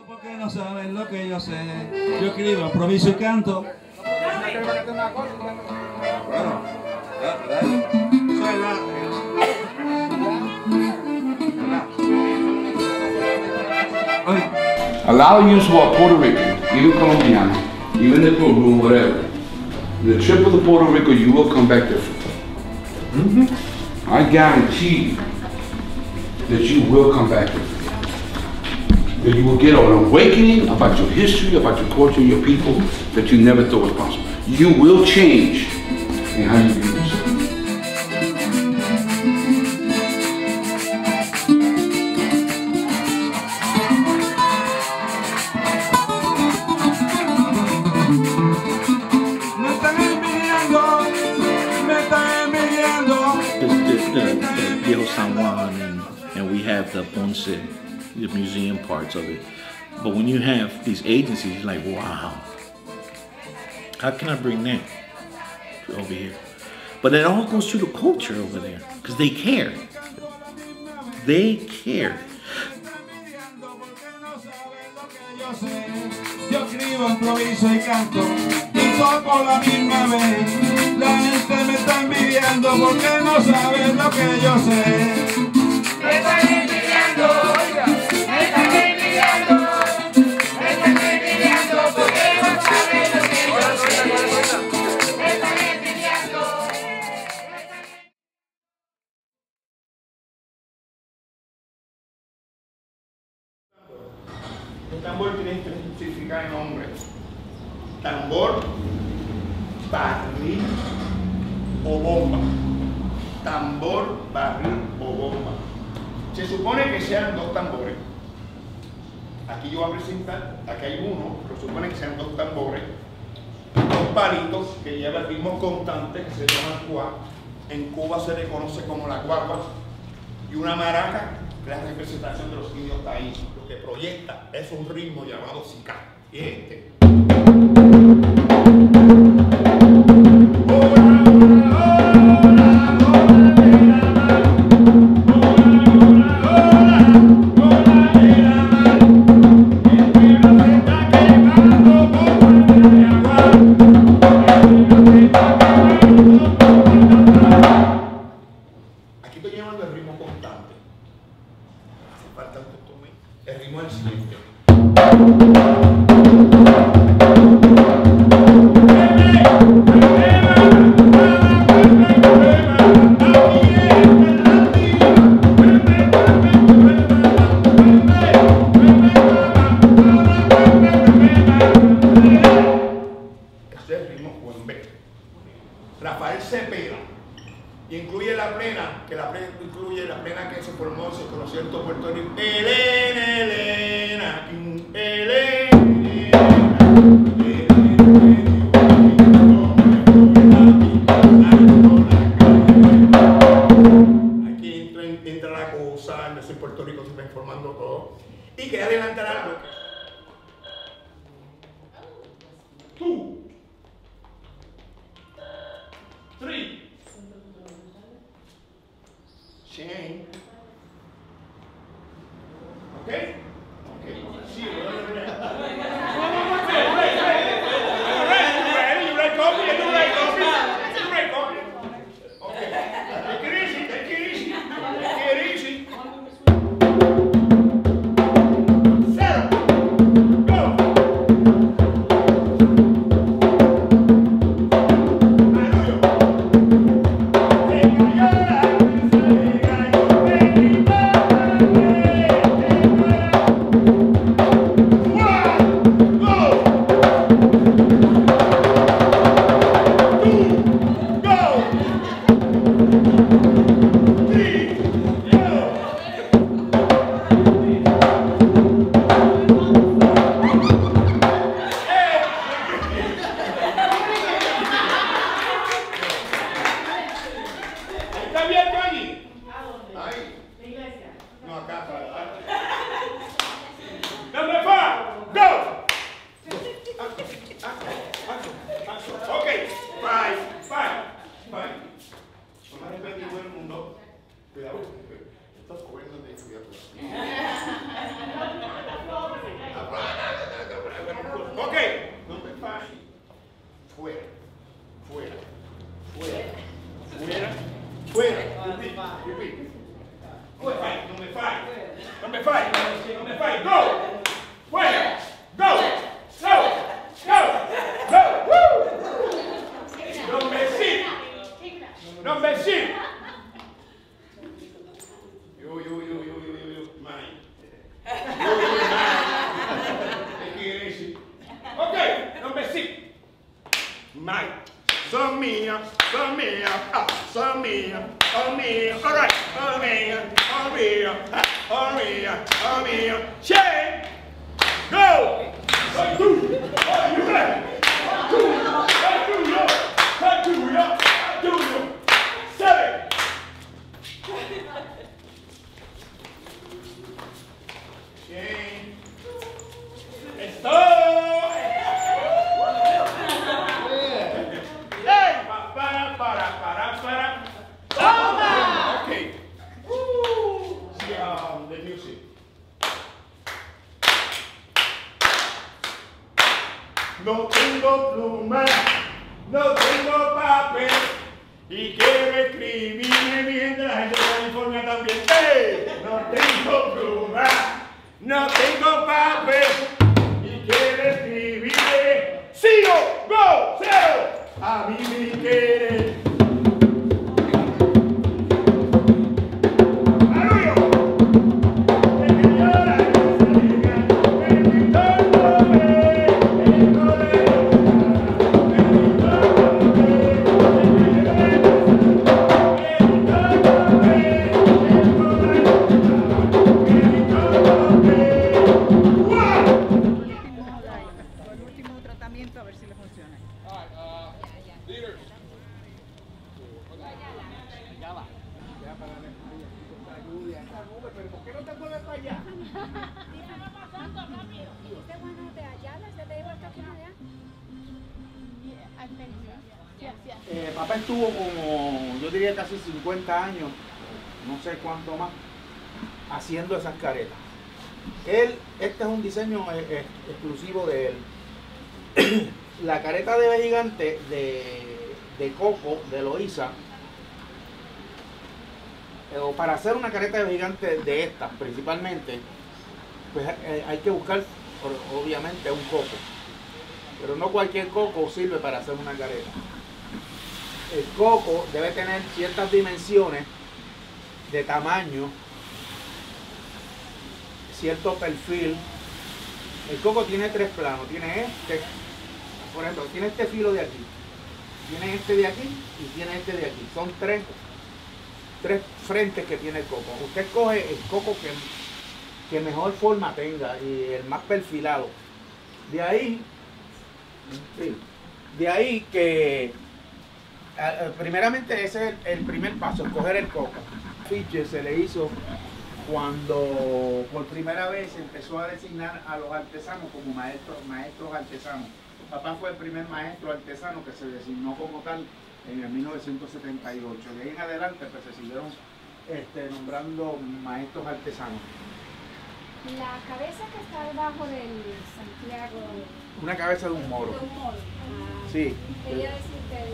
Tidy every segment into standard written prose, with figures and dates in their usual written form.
Porque no saben lo que yo sé. Yo escribo, improviso y canto. Bueno, eso es la... A lot of you who are Puerto Rican, even Colombiano, even the Peru, whatever, the trip of the Puerto Rico, you will come back different. I guarantee you that you will come back different. That you will get an awakening about your history, about your culture, your people, that you never thought was possible. You will change in how you view yourself. The Viejo San Juan and we have the Ponce, the museum parts of it. But when you have these agencies, you're like, wow, how can I bring that over here? But it all goes through the culture over there because they care. They care. Yo escribo, improviso y canto y toco la misma vez. La gente me está envidiando porque no saben lo que yo sé. Me están envidiando, oiga, me están envidiando, me están envidiando porque no saben lo que yo sé. Me están envidiando. El tambor tiene que significar el nombre. Tambor, barril o bomba. Tambor, barril o bomba. Se supone que sean dos tambores. Aquí yo voy a presentar, aquí hay uno, pero se supone que sean dos tambores. Dos palitos que llevan el ritmo constante que se llama cuá. En Cuba se le conoce como la guagua. Y una maraca, que es la representación de los indios taínos. Lo que proyecta es un ritmo llamado sica. Y este. Aquí estoy llevando el ritmo constante. Hace falta un tome. El ritmo es el siguiente. Este es el ritmo en B. Rafael se pela y incluye la plena, que la plena incluye la plena que se formó, se conoció en todo Puerto Rico. Elena, Elena, Elena. Aquí entra la cosa, en Puerto Rico se está informando todo. Y quería adelantar algo. Tú. 3. Chain. Okay? Okay. See you. Repeat. No me fai, no me fai. No me fai, no me fai. Go! Fuera! Go! Go! Go! Go! Woo! Number 6. Number 6. You. Mine. Okay, number 6. Mine. Son mía, son mía, son mía, son mía. All right, son mía, son mía, son mía, son mía. Shake, go. 1, 2, are you ready? 1, 2, 1, 2, 1, 7. Shake. Stop. Para. Toma. Okay. See the music. No tengo pluma, no tengo papel y quiero escribirme mientras la gente de California también. ¡Hey! No tengo pluma, no tengo papel y quiero escribirme. ¡Sigo! ¡Go! ¡Cero! A mí me quiere. A ver si le funciona. Leaders. Ya va. Ya para pero ¿por qué no te pones para allá? ¿Usted bueno de allá? ¿Desde de igual que aquí allá? Papá estuvo como, yo diría casi 50 años, no sé cuánto más, haciendo esas caretas. Este es un diseño exclusivo de él. La careta de gigante de coco, de Loiza, o para hacer una careta de gigante de estas principalmente, pues hay que buscar obviamente un coco, pero no cualquier coco sirve para hacer una careta. El coco debe tener ciertas dimensiones de tamaño, cierto perfil. El coco tiene 3 planos, tiene este, por ejemplo, tiene este filo de aquí, tiene este de aquí y tiene este de aquí. Son tres frentes que tiene el coco. Usted escoge el coco que mejor forma tenga y el más perfilado. De ahí que primeramente ese es el primer paso, escoger el coco. Fiche se le hizo cuando por primera vez empezó a designar a los artesanos como maestros artesanos. Papá fue el primer maestro artesano que se designó como tal en el 1978. De ahí en adelante pues se siguieron nombrando maestros artesanos. La cabeza que está debajo del Santiago. Una cabeza de un moro. De un moro. Sí. Quería decir que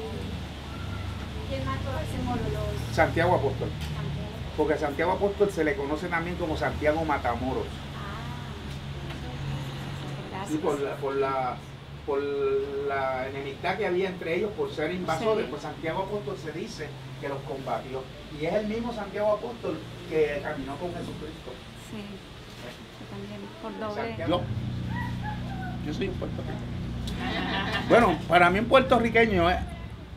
¿quién mató a ese moro? Santiago Apóstol. Porque a Santiago Apóstol se le conoce también como Santiago Matamoros. Gracias. Y por la enemistad que había entre ellos por ser invasores, sí. Pues Santiago Apóstol se dice que los combatió. Y es el mismo Santiago Apóstol que caminó con Jesucristo. Sí, yo también, por doble. Yo soy un puertorriqueño. Bueno, para mí un puertorriqueño es,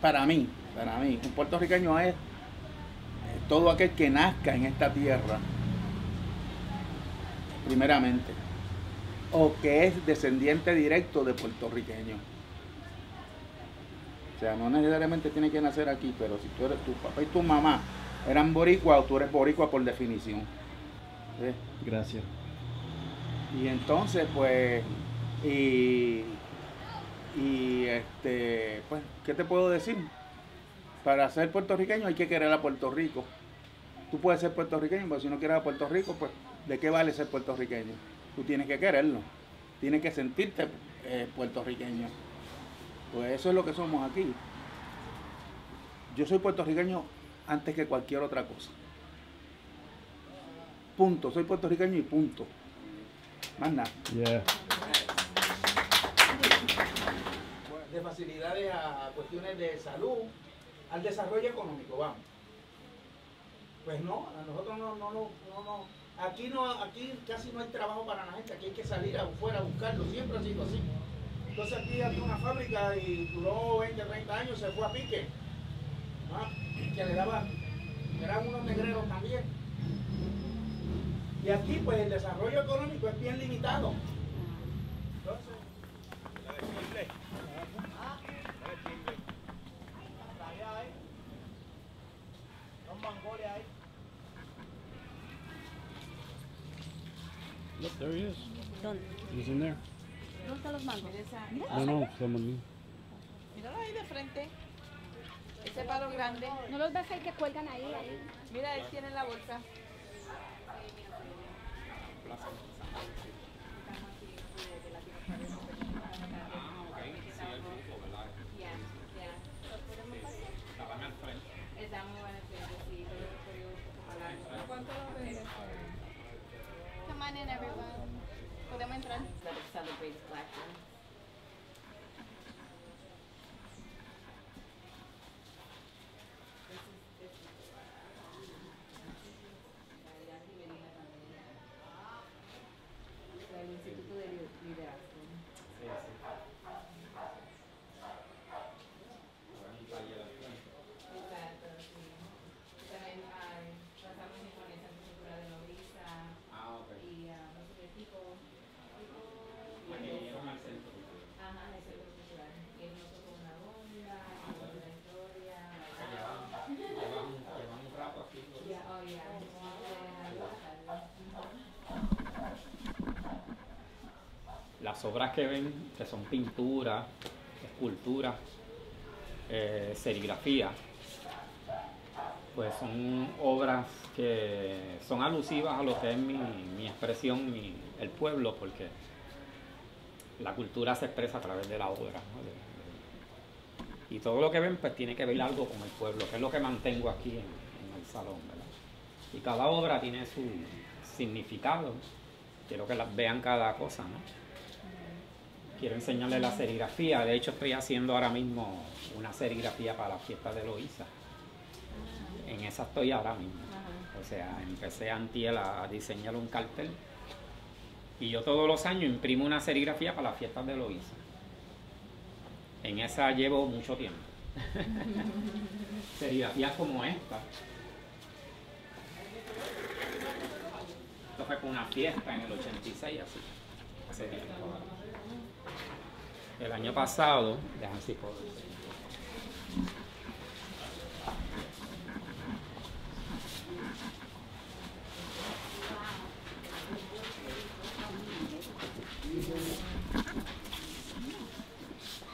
para mí, un puertorriqueño es todo aquel que nazca en esta tierra, primeramente, o que es descendiente directo de puertorriqueños. O sea, no necesariamente tiene que nacer aquí, pero si tú eres, tu papá y tu mamá eran boricua, o tú eres boricua por definición. ¿Sí? Gracias. Y entonces, pues, pues, ¿qué te puedo decir? Para ser puertorriqueño hay que querer a Puerto Rico. Tú puedes ser puertorriqueño, pero si no quieres a Puerto Rico, pues, ¿de qué vale ser puertorriqueño? Tú tienes que quererlo, tienes que sentirte puertorriqueño. Pues eso es lo que somos aquí. Yo soy puertorriqueño antes que cualquier otra cosa. Punto. Soy puertorriqueño y punto. Más nada. Yeah. De facilidades a cuestiones de salud, al desarrollo económico, vamos. Pues no, a nosotros no. Aquí casi no hay trabajo para la gente, aquí hay que salir afuera a buscarlo, siempre ha sido así. Entonces aquí había una fábrica y duró 20, 30 años, se fue a pique. ¿Ah? Que le daban, eran unos negreros también. Y aquí pues el desarrollo económico es bien limitado. Entonces, la de Chile. La de Chile. Allá hay. Los mangoles ahí. Look, there he is. ¿Dónde? He's in there. ¿Dónde están los mangos? No, someone. Míralo ahí de frente. Ese palo grande. ¿No los ves ahí que cuelgan ahí? Mira, ahí tienen la bolsa. Come on in, everyone. ¿Podemos entrar? That it celebrates Black women. El Instituto de Liderazgo. Exacto, sí. También tratamos de poner esa cultura de Loiza y nosotros tipo. Ajá, el centro cultural. Y nosotros con una bomba, con una historia. Llevan un rato aquí. Ya, oh, ya. Las obras que ven, que son pintura, escultura, serigrafía, pues son obras que son alusivas a lo que es mi expresión, el pueblo, porque la cultura se expresa a través de la obra, ¿no? Y todo lo que ven pues tiene que ver algo con el pueblo, que es lo que mantengo aquí en el salón, ¿verdad? Y cada obra tiene su significado. Quiero que las vean cada cosa, ¿no? Quiero enseñarles la serigrafía. De hecho, estoy haciendo ahora mismo una serigrafía para la fiesta de Loiza. En esa estoy ahora mismo. O sea, empecé antier a diseñar un cartel. Y yo todos los años imprimo una serigrafía para las fiestas de Loiza. En esa llevo mucho tiempo. Serigrafías como esta. Esto fue con una fiesta en el 86, así. Hace tiempo. El año pasado, déjame si puedo decir.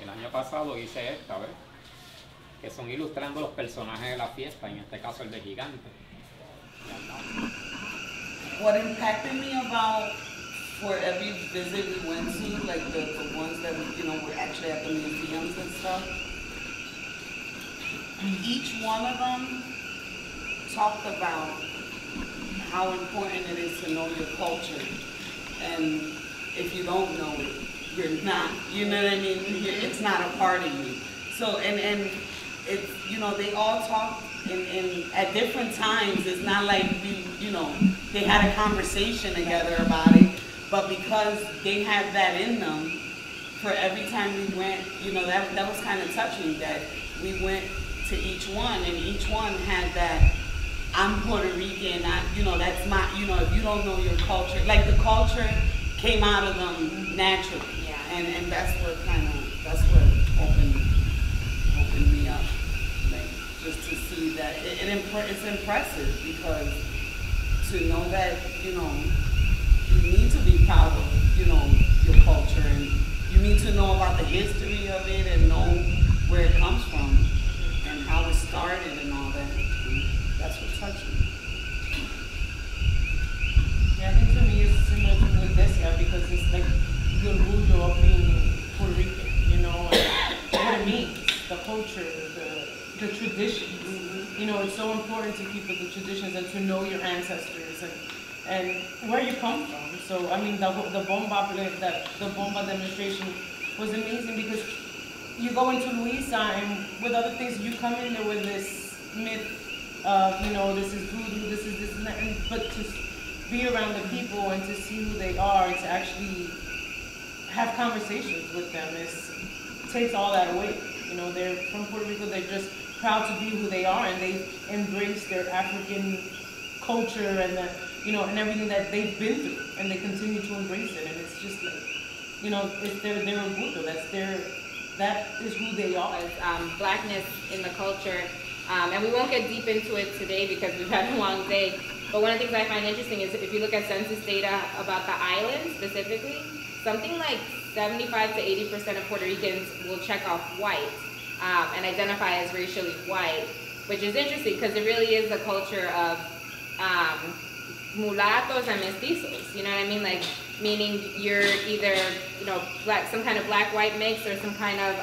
El año pasado hice esta, ¿ves? Que son ilustrando los personajes de la fiesta, en este caso el de Gigante. What impacted me about for every visit we went to, like the ones that we, were actually at the museums and stuff, each one of them talked about how important it is to know your culture. And if you don't know it, you're not, you know what I mean? It's not a part of you. So, and it's, they all talk at different times. It's not like they had a conversation together about it. But because they have that in them, for every time we went, that was kind of touching, that we went to each one, and each one had that, I'm Puerto Rican, that's my, if you don't know your culture, like the culture came out of them naturally. Yeah. And that's what opened me up, like, just to see that, it's impressive, because to know that, you need to be proud of, your culture, and you need to know about the history of it and know where it comes from and how it started and all that. That's what touched me. Yeah, I think to me it's similar to with this year, because it's like the orgullo of being Puerto Rican, and what it means, the culture, the traditions. It's so important to keep with the traditions and to know your ancestors and and where you come from. So I mean, the bomba demonstration was amazing because you go into Loiza and with other things, you come in there with this myth of, this is voodoo, this is this and that, but to be around the people and to see who they are, to actually have conversations with them, it takes all that away. They're from Puerto Rico, they're just proud to be who they are, and they embrace their African culture and and everything that they've been through, and they continue to embrace it. And it's just like, it's their orgullo. That is who they are. Blackness in the culture, and we won't get deep into it today because we've had a long day. But one of the things I find interesting is if you look at census data about the island specifically, something like 75 to 80% of Puerto Ricans will check off white and identify as racially white, which is interesting because it really is a culture of mulattos and mestizos. You know what I mean? Like, meaning you're either black, some kind of black-white mix, or some kind of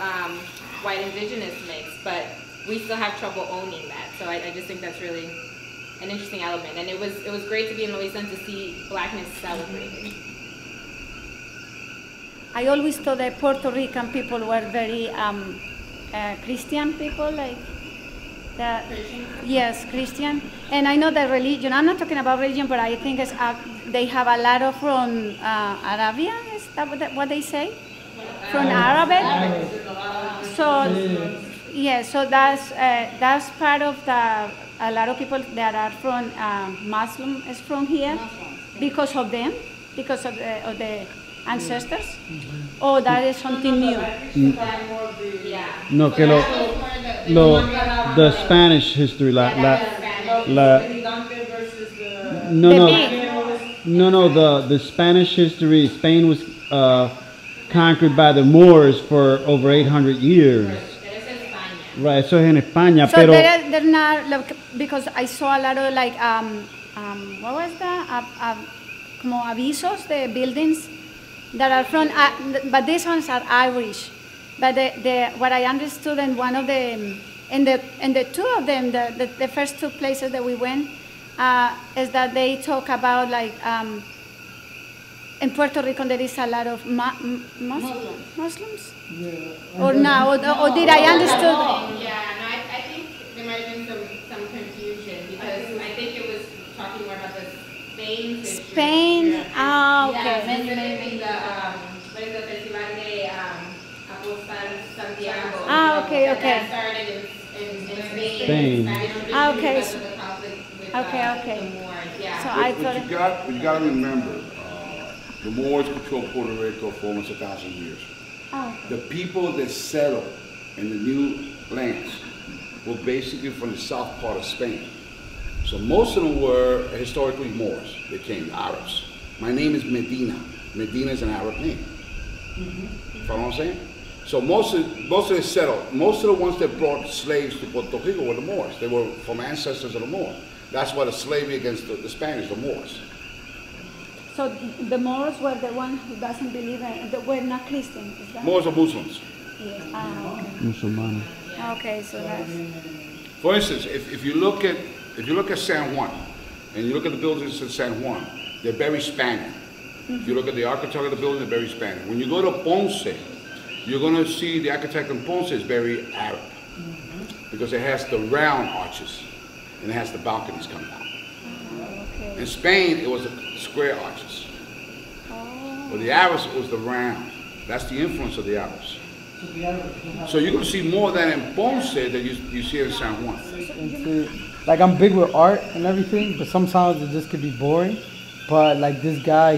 white indigenous mix. But we still have trouble owning that. So I just think that's really an interesting element. And it was great to be in Loiza and to see blackness celebrated. I always thought that Puerto Rican people were very Christian people, like that. Christian? Yes, Christian. And I know that religion, I'm not talking about religion, but I think it's, they have a lot of from Arabia, is that what they say? From Arabic? So, yeah, so that's part of a lot of people that are from Muslim is from here because of them, because of the ancestors. Oh, that is something new. No, que the Spanish history, no, the Spanish history. Spain was conquered by the Moors for over 800 years. Right, eso es en España, so pero they're not, because I saw a lot of like what was that? Como avisos, the buildings that are from, but these ones are Irish. But what I understood in one of the, in the two of them, the first two places that we went, is that they talk about like, in Puerto Rico there is a lot of Muslims? Yeah. Or no, or did I understood? Yeah, no, I think there might have been some confusion because I think it was talking more about the Spain history. Spain? Yeah. Ah, okay. Yeah, specifically the, what is the Festival de Apostol Santiago. Ah, okay, okay. That started in Spain. Spain. Ah, okay. Because of the conflict with okay. the Moors. Yeah. So I thought What you got to remember, the Moors controlled Puerto Rico for almost 1,000 years. Oh. The people that settled in the new lands were basically from the south part of Spain. So most of them were historically Moors. They came, Arabs. My name is Medina. Medina is an Arab name. You follow what I'm saying? So most of the settled, most of the ones that brought slaves to Puerto Rico were the Moors. They were from ancestors of the Moors. That's why the slavery against the Spanish, the Moors. so the Moors were the one who doesn't believe in, were not Christian, is that? Moors are Muslims. Yes. Ah, okay. Musulmán. Okay, so that's. For instance, if you look at San Juan, and you look at the buildings in San Juan, they're very Spanish. If you look at the architecture of the building, they're very Spanish. When you go to Ponce, you're going to see the architecture in Ponce is very Arab, because it has the round arches, and it has the balconies coming out. Okay. In Spain, it was the square arches. Oh. But the Arabs, it was the round. That's the influence of the Arabs. So you're going to see more of that in Ponce than you see in San Juan. Like, I'm big with art and everything, but sometimes it just could be boring. But like this guy,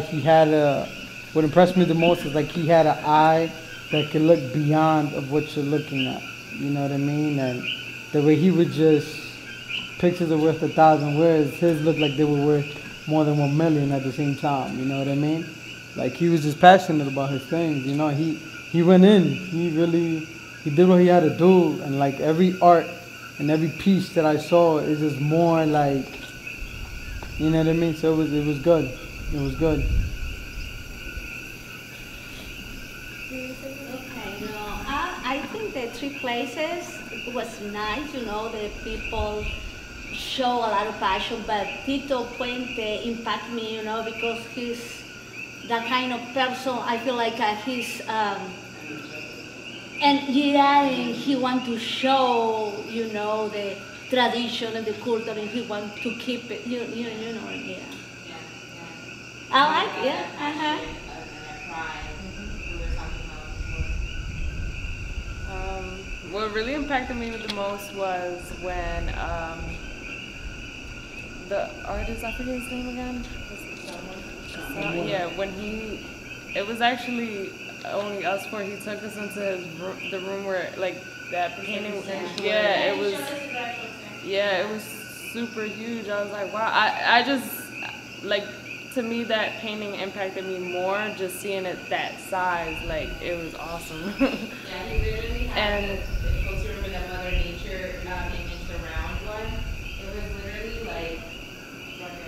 what impressed me the most is like he had an eye that could look beyond of what you're looking at. You know what I mean? And the way he would just, pictures are worth 1,000 words, his looked like they were worth more than 1 million at the same time. You know what I mean? Like, he was just passionate about his things. You know, he went in. He did what he had to do. And like every art and every piece that I saw is just more like, you know what I mean? So it was good. It was good. Okay, no, I think the three places was nice. You know, the people show a lot of passion, but Tito Puente impacted me, you know, because he's that kind of person. I feel like he's, and yeah, and he wants to show, you know, the tradition and the culture, and he wants to keep it, you know, yeah. I like, yeah, What really impacted me the most was when the artist, I forget his name again. Yeah, when it was actually only us four. He took us into the room where like that painting. Yeah, it was super huge. I was like, wow. I just like, to me that painting impacted me more just seeing it that size. Like it was awesome. Yeah, he literally had. And folks remember that Mother Nature image, the round one. It was literally like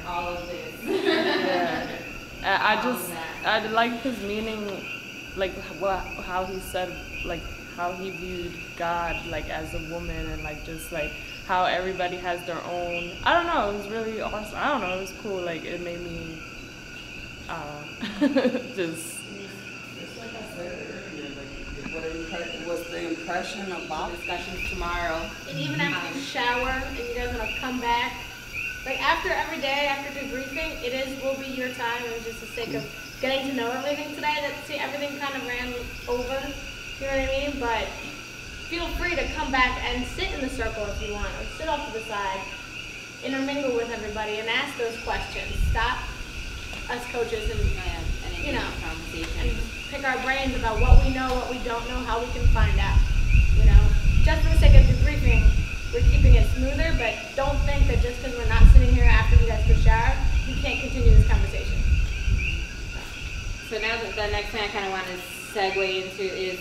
all of this. Yeah. I like his meaning, like how he said, like how he viewed God, like as a woman, and like just like how everybody has their own. I don't know. It was really awesome. I don't know. It was cool. Like it made me, just. What was the impression about discussions tomorrow? And even after you shower and you guys want to come back, like after every day, after debriefing, will be your time. It was just the sake of getting to know everything today. Everything kind of ran over, you know what I mean? But feel free to come back and sit in the circle if you want, or sit off to the side, intermingle with everybody and ask those questions. Stop us coaches and you know, and pick our brains about what we know, what we don't know, how we can find out. You know, just for the sake of debriefing, we're keeping it smoother, but don't think that just because we're not sitting here after you guys could shower, we can't continue this conversation. So now the next thing I kind of want to segue into is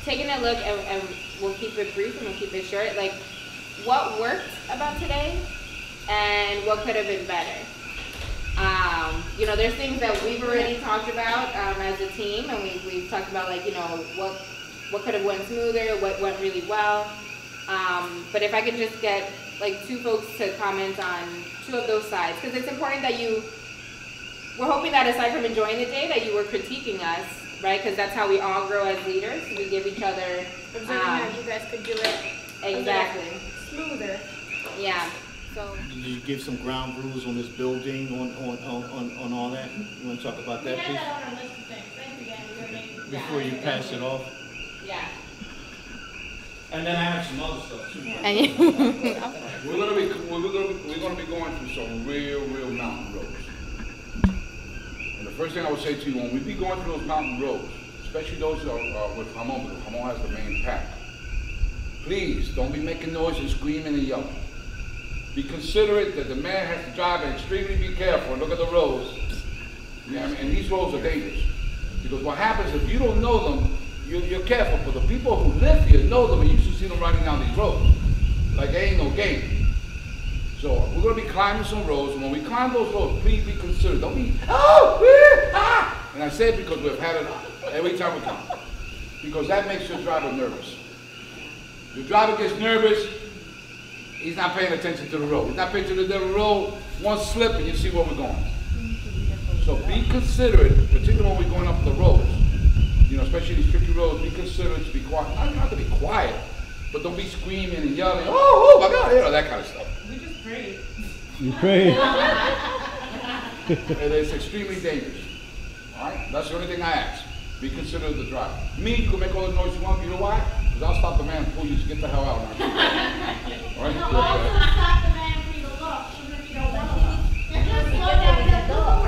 taking a look, and we'll keep it brief and we'll keep it short, like what worked about today and what could have been better. You know, there's things that we've already talked about as a team, and we've talked about, like, you know, what could have went smoother, what went really well. But if I could just get like two folks to comment on two of those sides, because it's important that we're hoping that aside from enjoying the day, that you were critiquing us, right? Because that's how we all grow as leaders. We give each other. Observing how you guys could do it exactly smoother. Yeah. So. Did you give some ground rules on this building, on all that? You want to talk about that, please? We had that on our list of things. Thank you, Danny. Before you pass it off. Yeah. And then I have some other stuff too. We're gonna be going through some real mountain roads. And the first thing I would say to you, when we be going through those mountain roads, especially those with Ramon, because Ramon has the main pack, please don't be making noise and screaming and yelling. Be considerate that the man has to drive and extremely be careful. Look at the roads. Yeah, I mean, and these roads are dangerous. Because what happens if you don't know them, you're careful. But the people who live here know them and you should see them riding down these roads. Like there ain't no game. So we're going to be climbing some roads. And when we climb those roads, please be considerate. Don't be, And I say it because we've had it every time we come. Because that makes your driver nervous. Your driver gets nervous, he's not paying attention to the road. He's not paying attention to the road. One slip and you see where we're going. So be considerate, particularly when we're going up the roads. You know, especially these tricky roads, be considerate to be quiet. Not to be quiet, but don't be screaming and yelling, oh my God, you know, that kind of stuff. We just prayed. You prayed. And it's extremely dangerous. All right? That's the only thing I ask. Be considerate of the driver. Me, you can make all the noise you want. You know why? Because I'll stop the man and pull you to get the hell out. All right? No, I'll stop the man for you to look, even if you don't want to look. Just look at the door.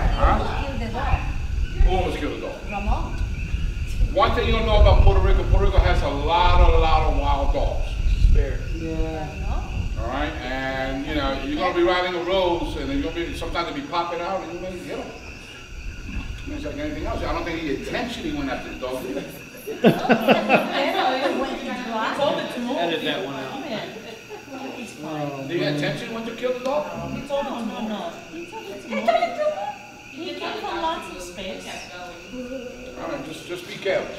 Who almost killed the dog? Ramon. One thing you don't know about Puerto Rico has a lot of wild dogs. Spare. Yeah. All right? And, you know, you're going to be riding the roads, and you're going to be, sometimes they'll be popping out, and you may get them. It's like anything else. I don't think he intentionally went after the dog either. Edit that one out. Did he intentionally want to kill the dog? He told him to no. He told him to move. He came from lots of space. All right, just be careful.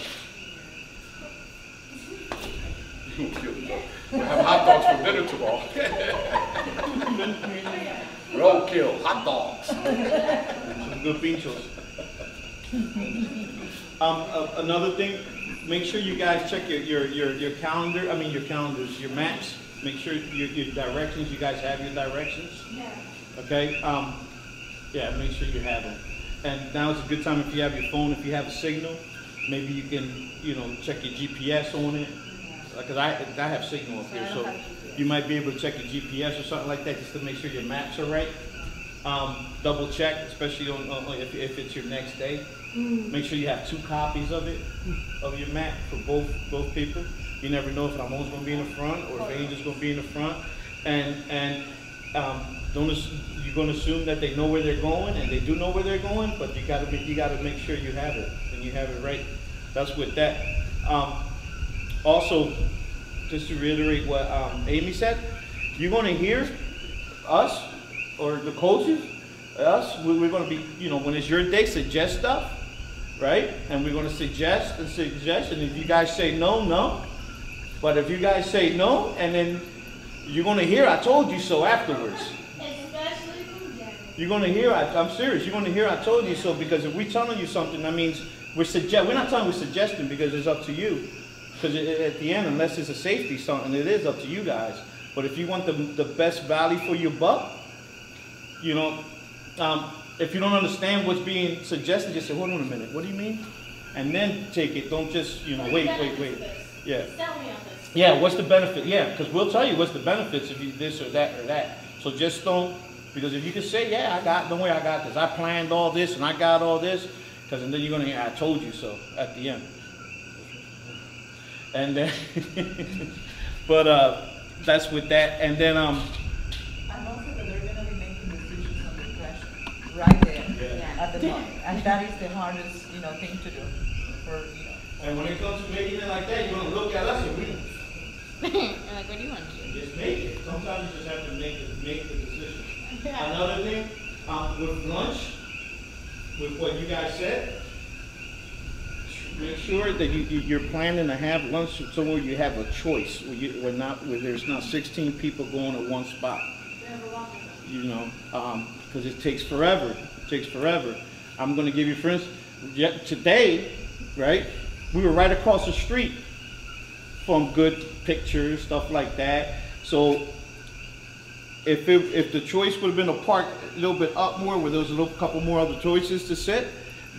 We'll have hot dogs for dinner tomorrow. Roadkill, hot dogs. Some good pinchos. Another thing, make sure you guys check your calendar. I mean your calendars, your maps. Make sure your directions. You guys have your directions. Yeah. Okay. Yeah. Make sure you have them. And now is a good time if you have your phone. If you have a signal, maybe you can check your GPS on it. Because I have signal up here, so you might be able to check your GPS or something like that just to make sure your maps are right. Double check, especially on if it's your next day. Make sure you have 2 copies of it, of your map for both people. You never know if Ramon's going to be in the front or if Angel's going to be in the front. And you're going to assume that they know where they're going, and they do know where they're going, but you got to make sure you have it and you have it right. That's with that. Also, just to reiterate what Amy said, you're going to hear us or the coaches, we're going to be, when it's your day, suggest stuff, right? And we're going to suggest, and if you guys say no, no. But if you guys say no, and then you're going to hear, I told you so afterwards. Especially from Jerry. You're going to hear, I'm serious, you're going to hear, I told you so, because if we're telling you something, that means we're not telling you we're suggesting, because it's up to you. Because at the end, unless it's a safety something, it is up to you guys. But if you want the best value for your buck, if you don't understand what's being suggested, just say, hold on a minute, what do you mean? And then take it. Don't just, wait. Yeah. Tell me on this. Yeah, what's the benefit? Yeah, because we'll tell you what's the benefits if you this or that or that. So just don't, because if you can say, yeah, don't worry, I got this. I planned all this and I got all this, because then you're going to hear, I told you so at the end. And then, but that's with that. And then, and also that they're going to be making decisions under pressure, right there at the moment. And that is the hardest, thing to do. And when it comes to making it like that, you're going to look at us and we. You're like, what do you want to do? Just make it. Sometimes you just have to make the decision. Yeah. Another thing, with lunch, with what you guys said. Make sure that you're planning to have lunch somewhere you have a choice, where there's not 16 people going at one spot. Because it takes forever. I'm going to give you, for instance, today, right? We were right across the street from good pictures, stuff like that. So if the choice would have been a park a little bit up more, where there was a couple more other choices to sit,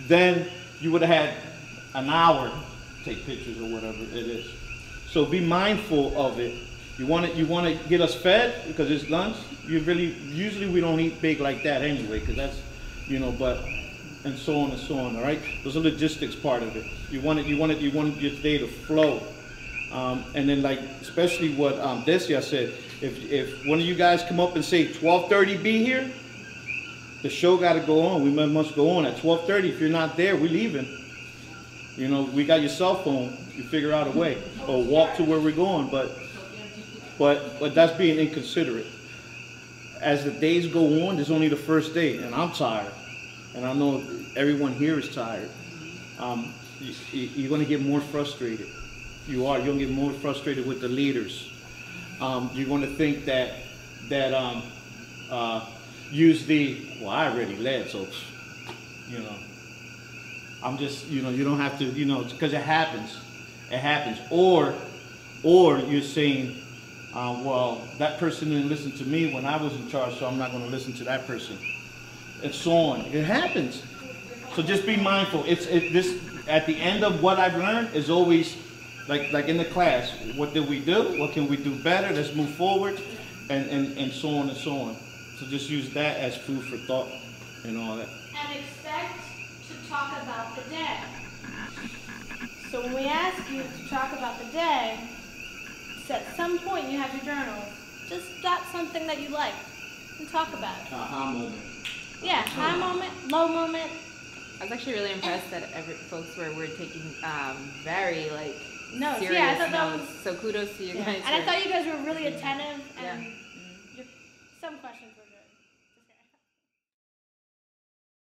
then you would have had an hour to take pictures or whatever it is. So be mindful of it. You want to get us fed because it's lunch. Usually we don't eat big like that anyway, because that's, but and so on and so on. All right, those are logistics part of it. You want your day to flow, and then especially what Desia said. If one of you guys come up and say 12:30 be here, the show got to go on. We must go on at 12:30. If you're not there, we're leaving. We got your cell phone. You figure out a way, or walk to where we're going. But that's being inconsiderate. As the days go on, there's only the first day, and I'm tired, and I know everyone here is tired. You're going to get more frustrated. You are. You're going to get more frustrated with the leaders. You're going to think that use the I already led, so I'm just, you don't have to, because it happens. Or you're saying, well, that person didn't listen to me when I was in charge, so I'm not going to listen to that person. And so on. It happens. So just be mindful. This at the end of what I've learned is always like in the class. What did we do? What can we do better? Let's move forward, and so on and so on. So just use that as food for thought and all that. And expect to talk about the day. So when we ask you to talk about the day, so at some point you have your journals. Just jot something that you like and talk about it. Aha moment. Yeah, high moment, low moment. I was actually really impressed that folks were taking very notes. serious Yeah, I thought that notes. So kudos to you guys. And I thought you guys were really attentive and